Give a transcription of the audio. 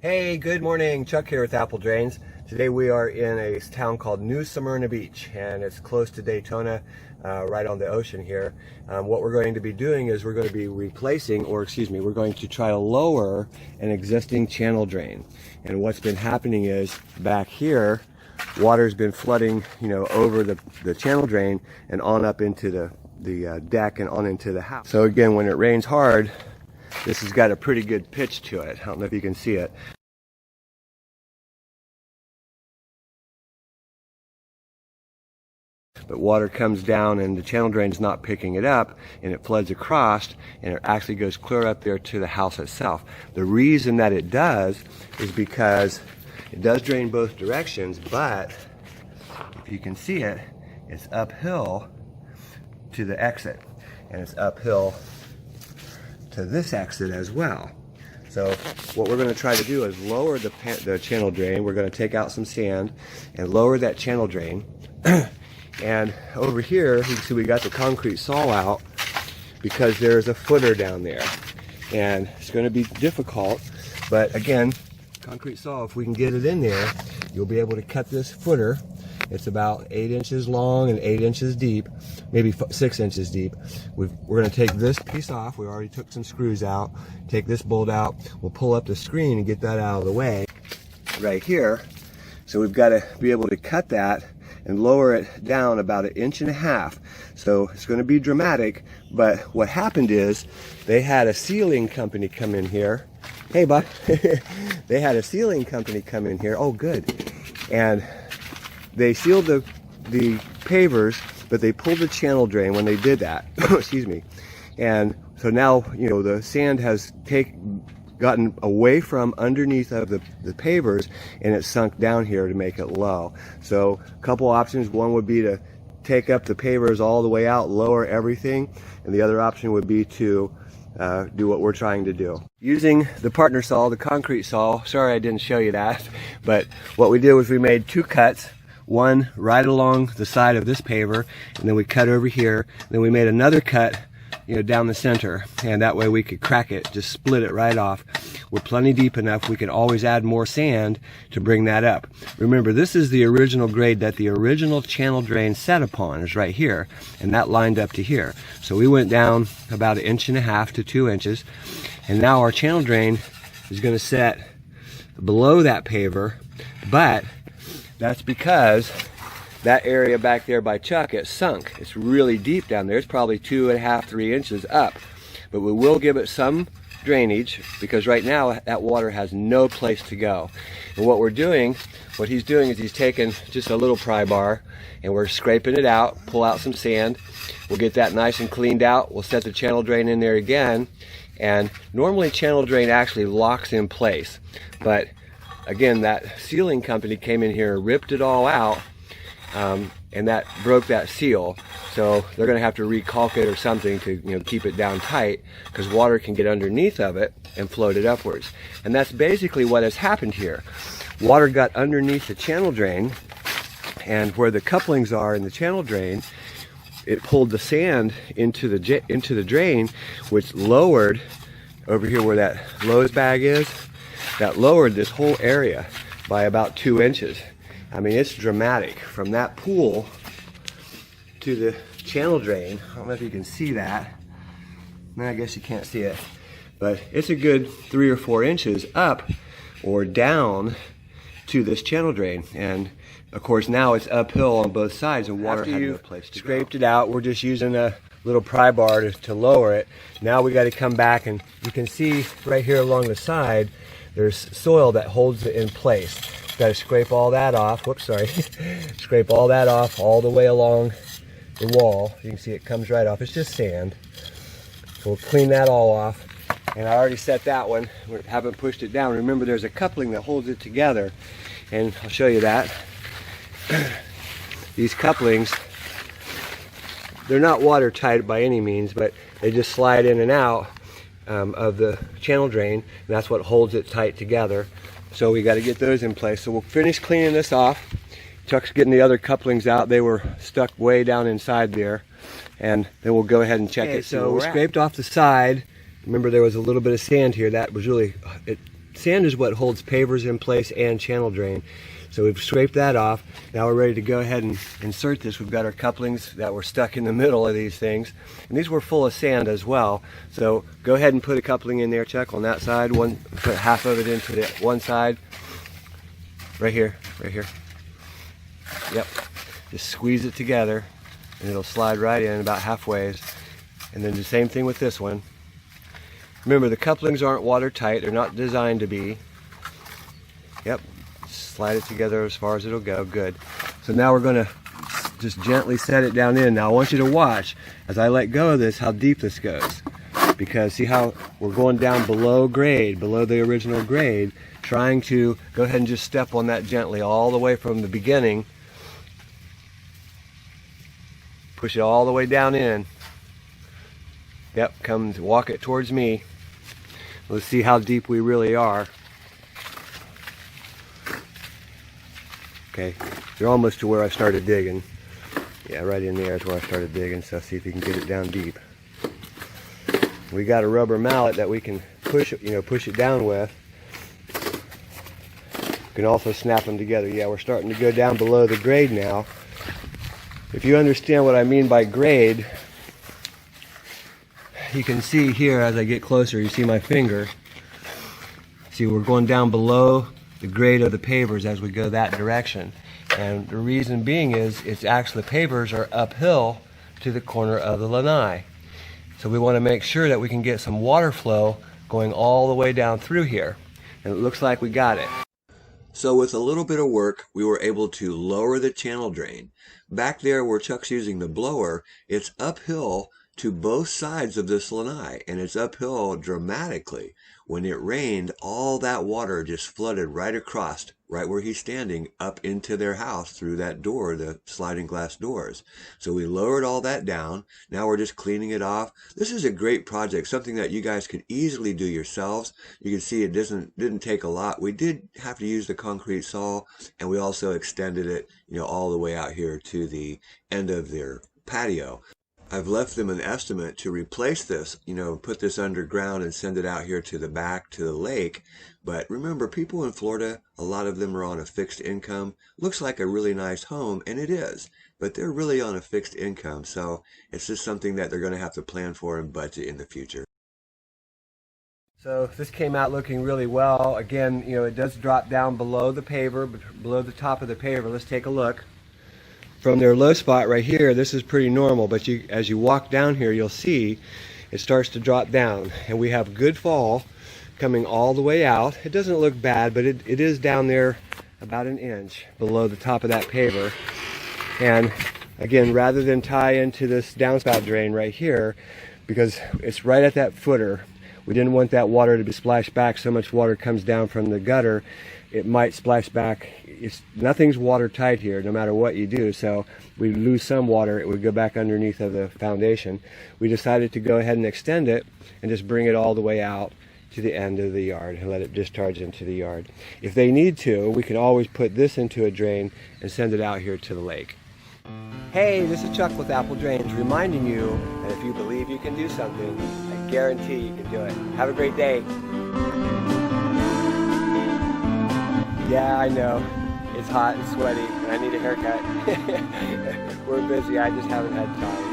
Hey, good morning. Chuck here with Apple Drains. Today we are in a town called New Smyrna Beach, and it's close to Daytona, right on the ocean here. What we're going to be doing is we're going to be replacing, or excuse me, we're going to try to lower an existing channel drain. And what's been happening is back here, water's been flooding, over the channel drain and on up into the deck and on into the house. So again, when it rains hard, this has got a pretty good pitch to it. I don't know if you can see it. But water comes down and the channel drain's not picking it up, and it floods across, and it actually goes clear up there to the house itself. The reason that it does is because it does drain both directions, but if you can see it, it's uphill to the exit, and it's uphill to this exit as well. So what we're going to try to do is lower the channel drain. We're going to take out some sand and lower that channel drain. And over here, you can see we got the concrete saw out because there's a footer down there. And it's going to be difficult, but again, concrete saw, if we can get it in there, you'll be able to cut this footer. It's about 8 inches long and 8 inches deep, maybe 6 inches deep. We're going to take this piece off. We already took some screws out. Take this bolt out. We'll pull up the screen and get that out of the way right here. So we've got to be able to cut that and lower it down about 1.5 inches. So it's going to be dramatic, but what happened is they had a sealing company come in here. Hey, bud. They had a sealing company come in here. Oh, good. And they sealed the pavers, but they pulled the channel drain when they did that. Excuse me. And so now, the sand has gotten away from underneath of the pavers, and it's sunk down here to make it low. So a couple options. One would be to take up the pavers all the way out, lower everything, and the other option would be to do what we're trying to do. Using the partner saw, the concrete saw, sorry I didn't show you that, but what we did was we made 2 cuts. One right along the side of this paver, and then we cut over here, and then we made another cut down the center, and that way we could crack it, just split it right off. We're plenty deep enough, we can always add more sand to bring that up. Remember, this is the original grade that the original channel drain set upon, is right here, and that lined up to here. So we went down about 1.5 inches to 2 inches, and now our channel drain is going to set below that paver, but that's because that area back there by Chuck, it's sunk. It's really deep down there. It's probably 2.5, 3 inches up. But we will give it some drainage because right now that water has no place to go. And what he's doing is he's taking just a little pry bar and we're scraping it out, pull out some sand. We'll get that nice and cleaned out. We'll set the channel drain in there again. And normally channel drain actually locks in place. But again, that sealing company came in here and ripped it all out. And that broke that seal, so they're going to have to recalk it or something to keep it down tight, because water can get underneath of it and float it upwards. And that's basically what has happened here. Water got underneath the channel drain, and where the couplings are in the channel drain, it pulled the sand into the drain, which lowered over here where that Lowe's bag is. That lowered this whole area by about 2 inches. I mean, it's dramatic from that pool to the channel drain. I don't know if you can see that. I guess you can't see it, but it's a good 3 or 4 inches up or down to this channel drain. And of course now it's uphill on both sides and water had no place to go. Scraped it out. We're just using a little pry bar to lower it. Now we got to come back, and you can see right here along the side there's soil that holds it in place. Got to scrape all that off. Whoops, sorry. Scrape all that off all the way along the wall. You can see it comes right off. It's just sand. So we'll clean that all off. And I already set that one. We haven't pushed it down. Remember, there's a coupling that holds it together, and I'll show you that. These couplings, they're not watertight by any means, but they just slide in and out of the channel drain, and that's what holds it tight together. So we got to get those in place. So we'll finish cleaning this off. Chuck's getting the other couplings out. They were stuck way down inside there. And then we'll go ahead and check it. So we scraped off the side. Remember, there was a little bit of sand here. That was really, it sand is what holds pavers in place and channel drain. So we've scraped that off. Now we're ready to go ahead and insert this. We've got our couplings that were stuck in the middle of these things. And these were full of sand as well. So go ahead and put a coupling in there, Chuck, on that side. Put half of it into the one side. Right here, right here. Yep. Just squeeze it together and it'll slide right in about halfway. And then the same thing with this one. Remember, the couplings aren't watertight. They're not designed to be. Yep. Slide it together as far as it'll go. Good. So now we're going to just gently set it down in. Now I want you to watch as I let go of this how deep this goes, because see how we're going down below grade, below the original grade, trying to go ahead and just step on that gently all the way from the beginning. Push it all the way down in. Yep, come walk it towards me. Let's see how deep we really are. Okay, you're almost to where I started digging. Yeah, right in there is where I started digging, so see if you can get it down deep. We got a rubber mallet that we can push it down with. You can also snap them together. Yeah, we're starting to go down below the grade now. If you understand what I mean by grade, you can see here as I get closer, you see my finger. See, we're going down below the grade of the pavers as we go that direction. And the reason being is it's actually the pavers are uphill to the corner of the lanai. So we want to make sure that we can get some water flow going all the way down through here. And it looks like we got it. So with a little bit of work, we were able to lower the channel drain. Back there where Chuck's using the blower, it's uphill to both sides of this lanai, and it's uphill dramatically. When it rained, all that water just flooded right across, right where he's standing, up into their house through that door, the sliding glass doors. So we lowered all that down. Now we're just cleaning it off. This is a great project, something that you guys can easily do yourselves. You can see it didn't take a lot. We did have to use the concrete saw, and we also extended it, all the way out here to the end of their patio. I've left them an estimate to replace this, put this underground and send it out here to the back to the lake. But remember, people in Florida, a lot of them are on a fixed income. Looks like a really nice home, and it is, but they're really on a fixed income. So it's just something that they're going to have to plan for and budget in the future. So this came out looking really well. Again, it does drop down below the paver, below the top of the paver. Let's take a look. From their low spot right here, this is pretty normal, but as you walk down here, you'll see it starts to drop down, and we have good fall coming all the way out. It doesn't look bad, but it is down there about an inch below the top of that paver. And again, rather than tie into this downspout drain right here, because it's right at that footer, we didn't want that water to be splashed back. So much water comes down from the gutter, it might splash back. Nothing's watertight here, no matter what you do. So we lose some water, it would go back underneath of the foundation. We decided to go ahead and extend it and just bring it all the way out to the end of the yard and let it discharge into the yard. If they need to, we can always put this into a drain and send it out here to the lake. Hey, this is Chuck with Apple Drains, reminding you that if you believe you can do something, I guarantee you can do it. Have a great day. Yeah, I know. It's hot and sweaty, and I need a haircut. We're busy. I just haven't had time.